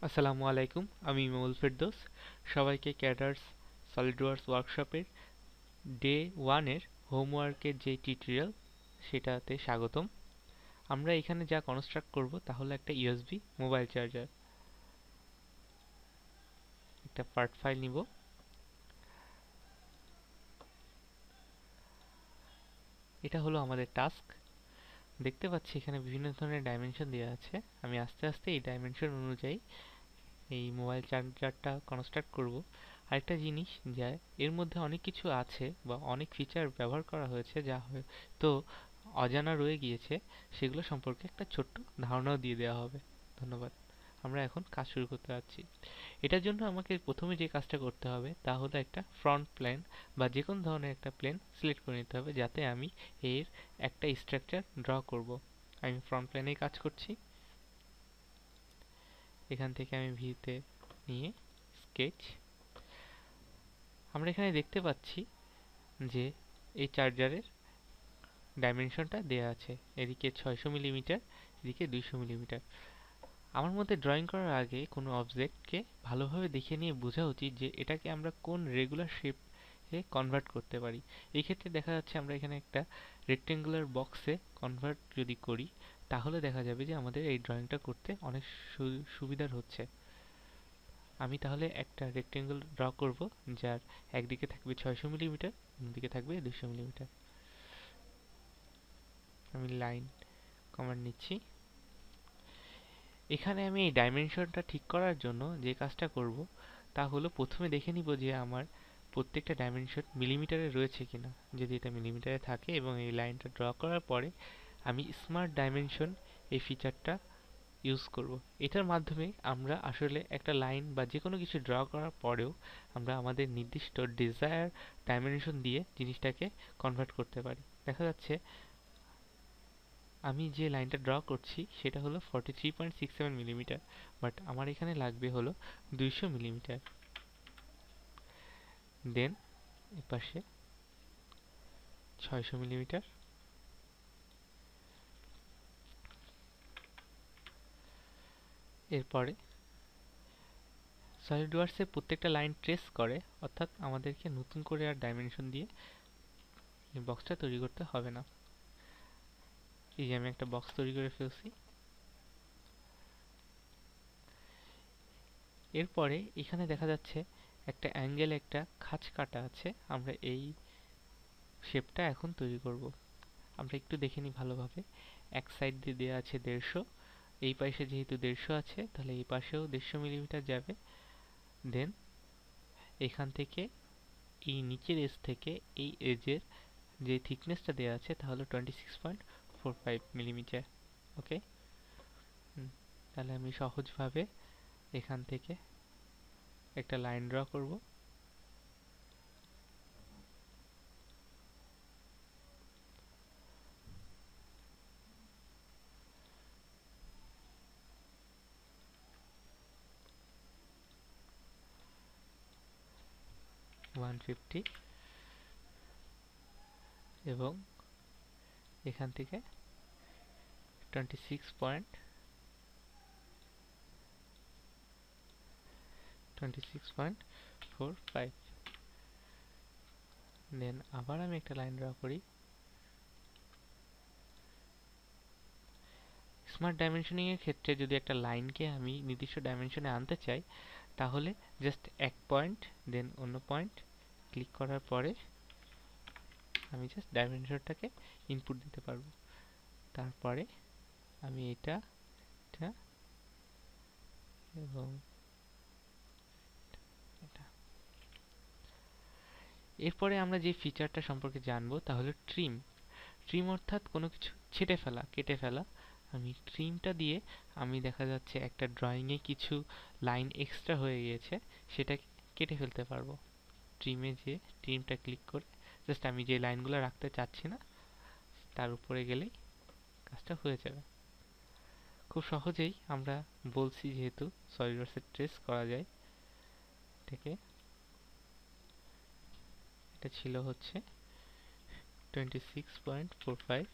আসসালামু আলাইকুম, আমি ইমামুল ফেরদৌস। সবাইকে ক্যাডার্স সলিডওয়ার্কস ওয়ার্কশপের ডে ওয়ানের হোমওয়ার্কের যে টিউটোরিয়াল সেটাতে স্বাগতম। আমরা এখানে যা কনস্ট্রাক্ট করব তা হলো একটা ইউএসবি মোবাইল চার্জার। একটা পার্ট ফাইল নিব। এটা হলো আমাদের টাস্ক। দেখতে পাচ্ছি এখানে বিভিন্ন ধরনের ডাইমেনশন দেওয়া আছে। আমি আস্তে আস্তে এই ডাইমেনশন অনুযায়ী এই মোবাইল চার্জারটা কনস্ট্রাক্ট করব। আরেকটা জিনিস, যা এর মধ্যে অনেক কিছু আছে বা অনেক ফিচার ব্যবহার করা হয়েছে যা হয়তো অজানা রয়ে গিয়েছে, সেগুলো সম্পর্কে একটা ছোট্ট ধারণাও দিয়ে দেওয়া হবে। ধন্যবাদ। আমরা এখন কাজ শুরু করতে যাচ্ছি। এটার জন্য আমাকে প্রথমে যে কাজটা করতে হবে তা হলো একটা ফ্রন্ট প্লেন বা যে কোনো ধরনের একটা প্লেন সিলেক্ট করে নিতে হবে, যাতে আমি এর একটা স্ট্রাকচার ড্র করব। আমি ফ্রন্ট প্লেনেই কাজ করছি। এখান থেকে আমি ভিউতে নিয়ে স্কেচ। আমরা এখানে দেখতে পাচ্ছি যে এই চার্জারের ডাইমেনশনটা দেয়া আছে। এদিকে 600 মিলিমিটার, এদিকে 200 মিলিমিটার। আমার মতে ড্রয়িং করার আগে কোনো অবজেক্টকে ভালোভাবে দেখে নিয়ে বোঝা উচিত যে এটাকে আমরা কোন রেগুলার শেপে কনভার্ট করতে পারি। এই ক্ষেত্রে দেখা যাচ্ছে আমরা এখানে একটা রেক্টেঙ্গুলার বক্সে কনভার্ট যদি করি, তাহলে দেখা যাবে যে আমাদের এই ড্রয়িংটা করতে অনেক সুবিধার হচ্ছে। আমি তাহলে একটা রেক্টেঙ্গল ড্র করব, যার একদিকে থাকবে 600 মিলিমিটার, অন্যদিকে থাকবে 200 মিলিমিটার। আমি লাইন কমান্ড নিচ্ছি। এখানে আমি এই ডাইমেনশনটা ঠিক করার জন্য যে কাজটা করব তা হলো প্রথমে দেখে নিব যে আমার প্রত্যেকটা ডাইমেনশন মিলিমিটারে রয়েছে কিনা। যদি এটা মিলিমিটারে থাকে এবং এই লাইনটা ড্র করার পরে আমি স্মার্ট ডাইমেনশন এই ফিচারটা ইউজ করব। এটার মাধ্যমে আমরা আসলে একটা লাইন বা যে কোনো কিছু ড্র করার পরেও আমরা আমাদের নির্দিষ্ট ডিজায়ার ডাইমেনশন দিয়ে জিনিসটাকে কনভার্ট করতে পারি। দেখা যাচ্ছে আমি যে লাইনটা ড্র করছি সেটা হলো 43.67 মিলিমিটার, বাট আমার এখানে লাগবে হলো 200 মিলিমিটার। দেন এপাশে 600 মিলিমিটার। এরপরে সলিডওয়ার্কসে প্রত্যেকটা লাইন ট্রেস করে, অর্থাৎ আমাদেরকে নতুন করে আর ডাইমেনশন দিয়ে এই বক্সটা তৈরি করতে হবে না। এই যে আমি একটা বক্স তৈরি করে ফেলছি। এরপরে এখানে দেখা যাচ্ছে একটা অ্যাঙ্গেল, একটা খাঁজ কাটা আছে। আমরা এই শেপটা এখন তৈরি করব। আমরা একটু দেখে নিই ভালোভাবে। এক সাইড দিয়ে দেওয়া আছে 150, এই পাশে যেহেতু 150 আছে তাহলে এই পাশেও 150 মিলিমিটার যাবে। দেন এখান থেকে এই নিচের এজ থেকে এই এজের যে থিকনেসটা দেওয়া আছে তাহলে 26.45 মিলিমিটার। ওকে, তাহলে আমি সহজভাবে এখান থেকে একটা লাইন ড্র করব। ওয়ান ফিফটি, এবং এখান থেকে 26.45। দেন আবার আমি একটা লাইন ড্র করি। স্মার্ট ডাইমেনশনিং এর ক্ষেত্রে যদি একটা লাইনকে আমি নির্দিষ্ট ডাইমেনশনে আনতে চাই, তাহলে জাস্ট এক পয়েন্ট দেন অন্য পয়েন্ট ক্লিক করার পরে আমি জাস্ট ডাইমেনশনটাকে ইনপুট দিতে পারবো। তারপরে আমি এটা এবং এটা। এরপরে আমরা যে ফিচারটা সম্পর্কে জানবো তা হলো ট্রিম। ট্রিম অর্থাৎ কোনো কিছু ছেটে ফেলা, কেটে ফেলা। আমি ট্রিমটা দিয়ে আমি দেখা যাচ্ছে একটা ড্রয়িংয়ে কিছু লাইন এক্সট্রা হয়ে গিয়েছে, সেটা কেটে ফেলতে পারবো। ট্রিমে যে ট্রিমটা ক্লিক করে জাস্ট আমি যে লাইনগুলো রাখতে চাচ্ছি না তার উপরে গেলেই কাজটা হয়ে যাবে। খুব সহজেই আমরা বলছি, যেহেতু সলিডওয়ার্কসে ট্রেস করা যায় এটাকে। এটা ছিল হচ্ছে 26.45।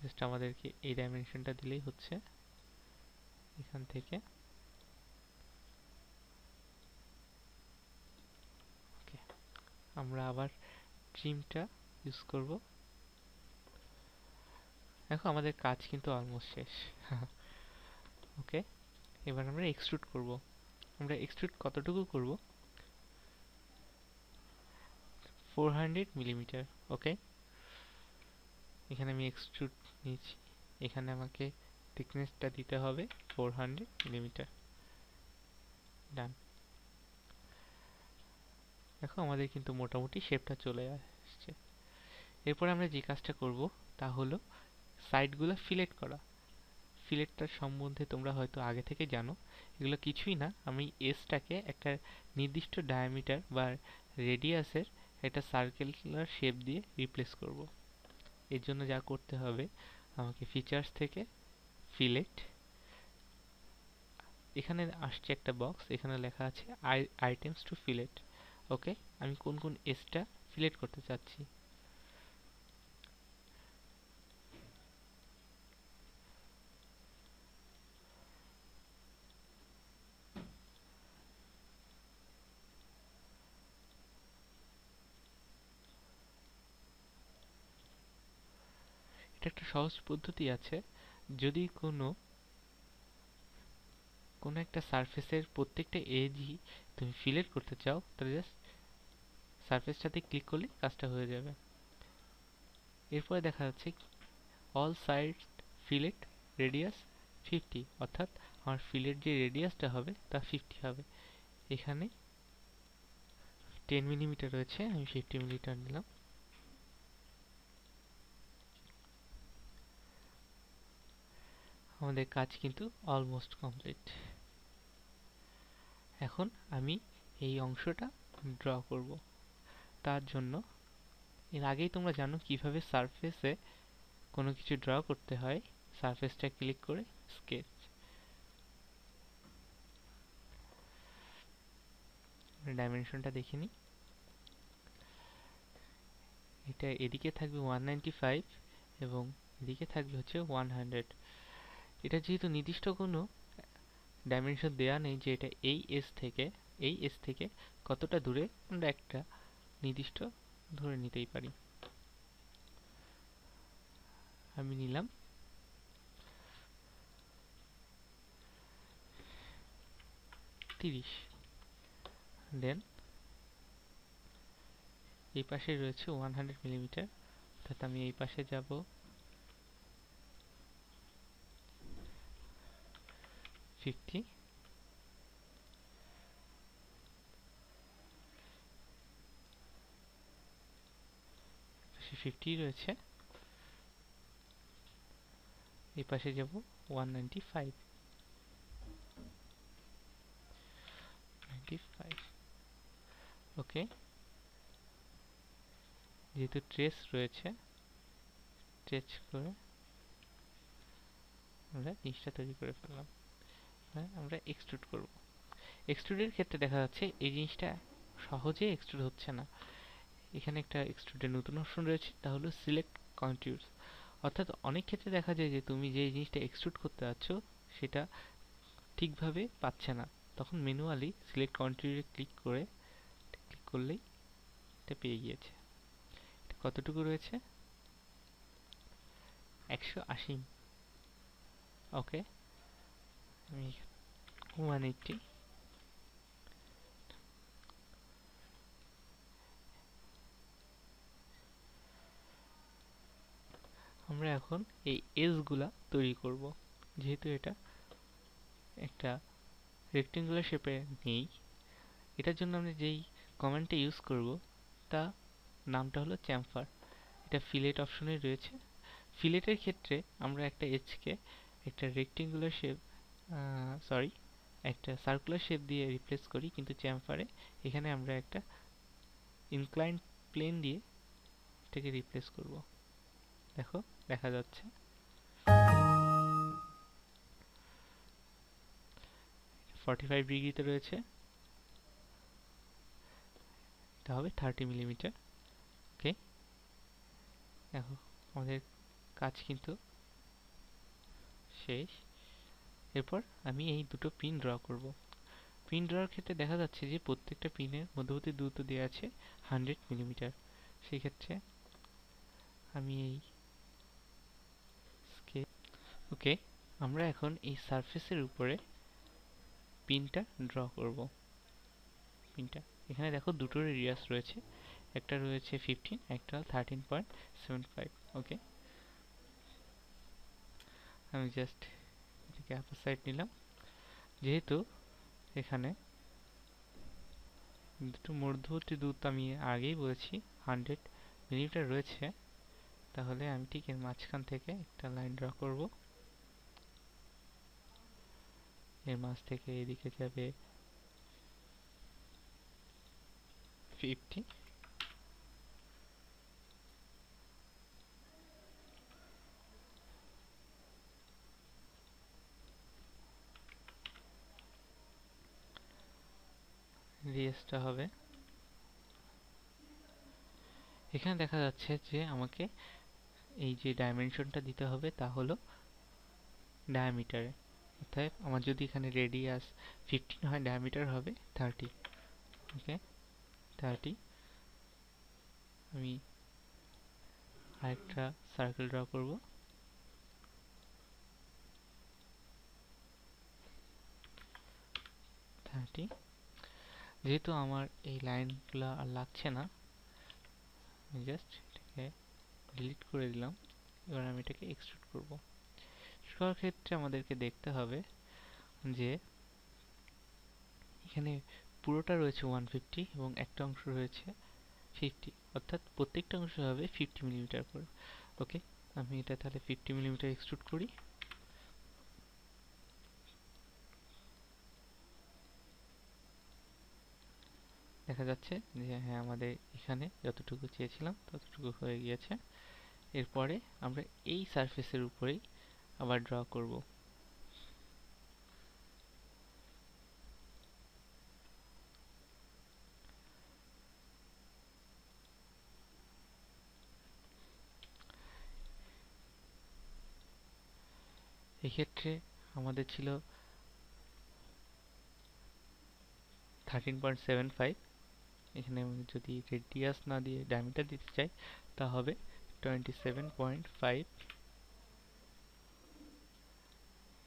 জাস্ট আমাদেরকে এই ডাইমেনশনটা দিলেই হচ্ছে। এখান থেকে আমরা আবার ট্রিমটা ইউজ করব। দেখো আমাদের কাজ কিন্তু অলমোস্ট শেষ। ওকে, এবার আমরা এক্সট্রুড করব। আমরা এক্সট্রুড কতটুকু করব? 400 মিলিমিটার। ওকে, এখানে আমি এক্সট্রুড নিয়েছি, এখানে আমাকে থিকনেসটা দিতে হবে 400 মিলিমিটার। ডান। দেখো আমাদের কিন্তু মোটামুটি শেপটা চলে আসছে। এরপর আমরা যে কাজটা করব তা হলো সাইডগুলো ফিলেট করা। ফিলেটটার সম্বন্ধে তোমরা হয়তো আগে থেকে জানো। এগুলো কিছুই না, আমি এসটাকে একটা নির্দিষ্ট ডায়ামিটার বা রেডিয়াসের একটা সার্কেলার শেপ দিয়ে রিপ্লেস করব। এর জন্য যা করতে হবে, আমাকে ফিচার্স থেকে ফিলেট, এখানে আসছে একটা বক্স, এখানে লেখা আছে আইটেমস টু ফিলেট। ওকে, আমি কোন কোন এসটা ফিলেট করতে চাচ্ছি। এটা একটা সহজ পদ্ধতি আছে। যদি কোনো একটা সারফেসের প্রত্যেকটা এজই তুমি ফিলেট করতে চাও, তাহলে জাস্ট সারফেসটাতে ক্লিক করলে কাজটা হয়ে যাবে। এরপরে দেখা যাচ্ছে অল সাইড ফিলেট রেডিয়াস 50, অর্থাৎ আমার ফিলেট যে রেডিয়াসটা হবে তা 50 হবে। এখানে 10 মিলিমিটার রয়েছে, আমি 50 মিলিমিটার নিলাম। আমাদের কাজ কিন্তু অলমোস্ট কমপ্লিট। এখন আমি এই অংশটা ড্র করব। তার জন্য এর আগেই তোমরা জানো কিভাবে সারফেসে কোনো কিছু ড্র করতে হয়। সারফেসটা ক্লিক করে স্কেচ, ডাইমেনশনটা দেখে নিই। এটা এদিকে থাকবে 195 এবং এদিকে থাকবে হচ্ছে 100। এটা যেহেতু নির্দিষ্ট কোনো ডাইমেনশন দেয়া নেই যে এটা এই এস থেকে কতটা দূরে, আমরা একটা নির্দিষ্ট ধরে নিতেই পারি। আমি নিলাম 30। দেন এই পাশে রয়েছে 100 মিলিমিটার, অর্থাৎ আমি এই পাশে যাব 50। 50 রয়েছে, এই পাশে যাব 195। ওকে, যেহেতু ট্রেস রয়েছে, ট্রেস করে আমরা জিনিসটা তৈরি করে ফেললাম। আমরা এক্সট্রুড করব। এক্সট্রুডের ক্ষেত্রে দেখা যাচ্ছে এই জিনিসটা সহজে এক্সট্রুড হচ্ছে না। এখানে একটা এক্সট্রুডের নতুন অপশন রয়েছে, তা হলো সিলেক্ট কন্ট্রিবিউটস। অর্থাৎ অনেক ক্ষেত্রে দেখা যায় যে তুমি যে জিনিসটা এক্সট্রুড করতে যাচ্ছ সেটা ঠিকভাবে পাচ্ছে না, তখন ম্যানুয়ালি সিলেক্ট কন্ট্রিবিউটে ক্লিক করলেই এটা পেয়ে গিয়েছে। এটা কতটুকু রয়েছে? 180। ওকে, আমি 180। আমরা এখন এই এজগুলা তৈরি করব। যেহেতু এটা একটা রেক্টেঙ্গুলার শেপে নেই, এটার জন্য আমরা যেই কমান্ডটা ইউজ করব তা নামটা হলো চ্যামফার। এটা ফিলেট অপশনে রয়েছে। ফিলেটের ক্ষেত্রে আমরা একটা এজকে একটা রেক্টেঙ্গুলার শেপ, সরি, একটা সার্কুলার শেপ দিয়ে রিপ্লেস করি, কিন্তু চ্যামফারে এখানে আমরা একটা ইনক্লাইন্ড প্লেন দিয়ে এটাকে রিপ্লেস করব। দেখো দেখা যাচ্ছে 45 ডিগ্রিতে রয়েছে, এটা হবে 30 মিলিমিটার। ওকে, দেখো আমাদের কাজ কিন্তু শেষ। এরপর আমি এই দুটো পিন ড্র করব। পিন ড্রয়ের ক্ষেত্রে দেখা যাচ্ছে যে প্রত্যেকটা পিনের মধ্যবর্তী দূরত্ব দেওয়া আছে 100 মিলিমিটার। সেই ক্ষেত্রে আমি এই স্কেচ ওকে, আমরা এখন এই সারফেসের উপরে পিনটা ড্র করব। পিনটা এখানে দেখো দুটো রেডিয়াস রয়েছে, একটা রয়েছে 15, একটা 13.75। ওকে, আমি জাস্ট এটাকে আপার সাইড নিলাম। যেহেতু এখানে দুটো মধ্যবর্তী দূরত্ব আমি আগেই বলেছি 100 মিলিমিটার রয়েছে, তাহলে আমি ঠিক এর মাঝখান থেকে একটা লাইন ড্র করব। এর মাঝ থেকে এদিকে যাবে 50, রেডিয়াসটা হবে। এখানে দেখা যাচ্ছে যে আমাকে এই যে ডাইমেনশনটা দিতে হবে তা হলো ডায়ামিটারে। অর্থাৎ আমার যদি এখানে রেডিয়াস 15 হয়, ডায়ামিটার হবে 30। ওকে, 30। আমি আরেকটা সার্কেল ড্র করব। যেহেতু আমার এই লাইনগুলো আর লাগছে না, আমি জাস্ট এটাকে ডিলিট করে দিলাম। এবার আমি এটাকে এক্সট্রুড করব। করার ক্ষেত্রে আমাদেরকে দেখতে হবে যে এখানে পুরোটা রয়েছে 150 এবং একটা অংশ রয়েছে 50, অর্থাৎ প্রত্যেকটা অংশ হবে 50 মিলিমিটার করে। ওকে, আমি এটা তাহলে 50 মিলিমিটার এক্সট্রুড করি। দেখা যাচ্ছে যে হ্যাঁ, আমাদের এখানে যতটুকু চেয়েছিলাম ততটুকু হয়ে গিয়েছে। এরপরে আমরা এই সারফেসের উপরেই আবার ড্র করব। এক্ষেত্রে আমাদের ছিল 13.75। এখানে আমি যদি রেডিয়াস না দিয়ে ডায়ামিটার দিতে চাই তা হবে 27.5,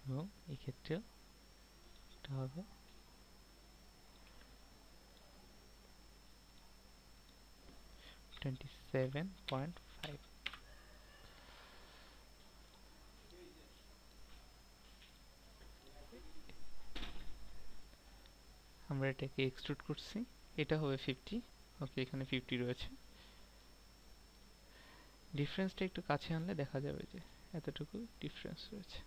এবং এক্ষেত্রেও এটা হবে 27.5। আমরা এটাকে এক্সট্রুড করছি, এটা হবে 50। ওকে, এখানে 50 রয়েছে। ডিফারেন্সটা একটু কাছে আনলে দেখা যাবে যে এতটুকু ডিফারেন্স রয়েছে।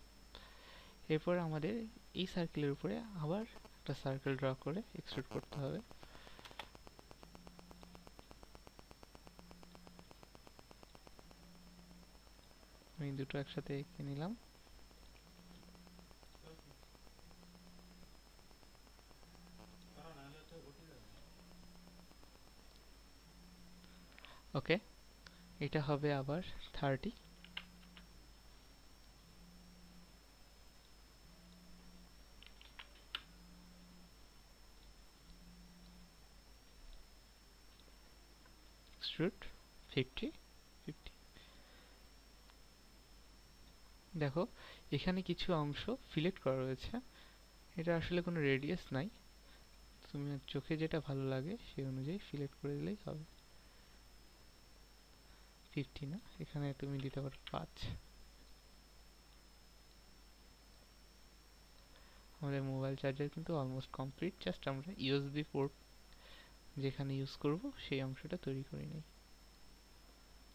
এরপর আমাদের এই সার্কেলের উপরে আবার একটা সার্কেল ড্র করে এক্সট্রুড করতে হবে। আমি দুটো একসাথে এঁকে নিলাম। ওকে, এটা হবে আবার 30। এক্সট্রুড 50, 50। দেখো এখানে কিছু অংশ ফিলেট করা রয়েছে, এটা আসলে কোনো রেডিয়াস নাই, তুমি চোখে যেটা ভালো লাগে সেই অনুযায়ী ফিলেট করে দিলেই হবে। 50 না, এখানে তুমি দিতে পারো 5। আমাদের মোবাইল চার্জার কিন্তু অলমোস্ট কমপ্লিট, জাস্ট আমরা ইউএসবি পোর্ট যেখানে ইউজ করব সেই অংশটা তৈরি করে নিই।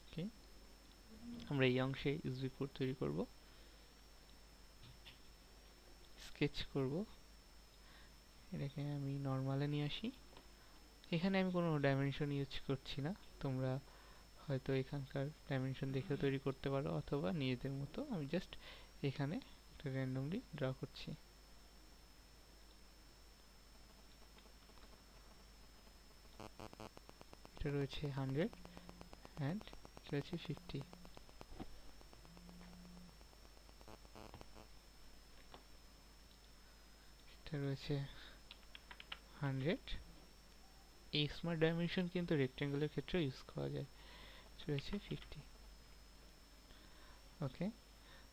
ওকে, আমরা এই অংশে ইউএসবি পোর্ট তৈরি করব, স্কেচ করব। এটাকে আমি নর্মালে নিয়ে আসি। এখানে আমি কোনো ডাইমেনশন ইউজ করছি না, তোমরা হয়তো এখানকার ডাইমেনশন দেখে তৈরি করতে পারো অথবা নিজেদের মতো। আমি জাস্ট এখানে একটা র্যান্ডমলি ড্র করছি। এটা রয়েছে 100 অ্যান্ড এটা রয়েছে 50। এটা রয়েছে 100। এই স্মার্ট ডাইমেনশন কিন্তু রেক্টেঙ্গেলের ক্ষেত্রে ইউজ করা যায়। রয়েছে 50। ওকে,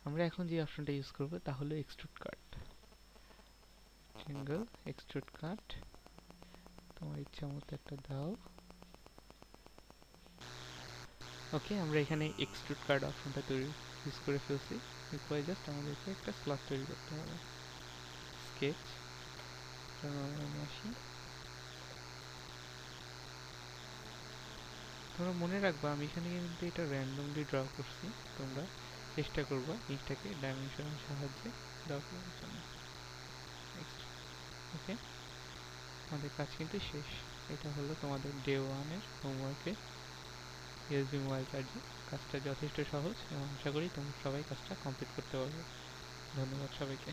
আমরা এখন যে অপশনটা ইউজ করব তা হলো extrude cut. Triangle extrude cut, তোমার ইচ্ছা মতো একটা দাও। ওকে, আমরা এখানে এক্সট্রুড কাট অপশনটা তৈরি ইউজ করে ফেলছি। এরপরে জাস্ট আমাদেরকে একটা স্লট তৈরি করতে হবে। স্কেচ, আমি আসি। তোমরা মনে রাখবা আমি এখানে কিন্তু এটা র্যান্ডমলি ড্র করছি, তোমরা চেষ্টা করবা জিনিসটাকে ডাইমেনশনের সাহায্যে ড্র করার জন্য। নেক্সট। ওকে, আমাদের কাজ কিন্তু শেষ। এটা হলো তোমাদের ডে 1 এর হোমওয়ার্কের ইউএসবি মোবাইল চার্জিং। কাজটা যথেষ্ট সহজ এবং আশা করি তোমরা সবাই কাজটা কমপ্লিট করতে পারবে। ধন্যবাদ সবাইকে।